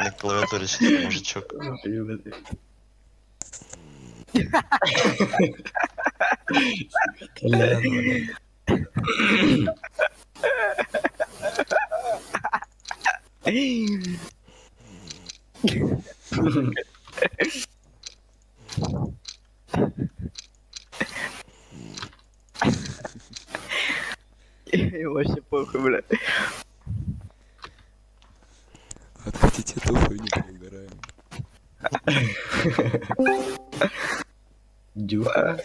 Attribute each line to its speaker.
Speaker 1: на клавиатуре чисто мужичок.
Speaker 2: Толян, блядь.
Speaker 3: Вообще похуй, бля.
Speaker 4: Откатите эту хуйню, поугараем.
Speaker 2: Дюха.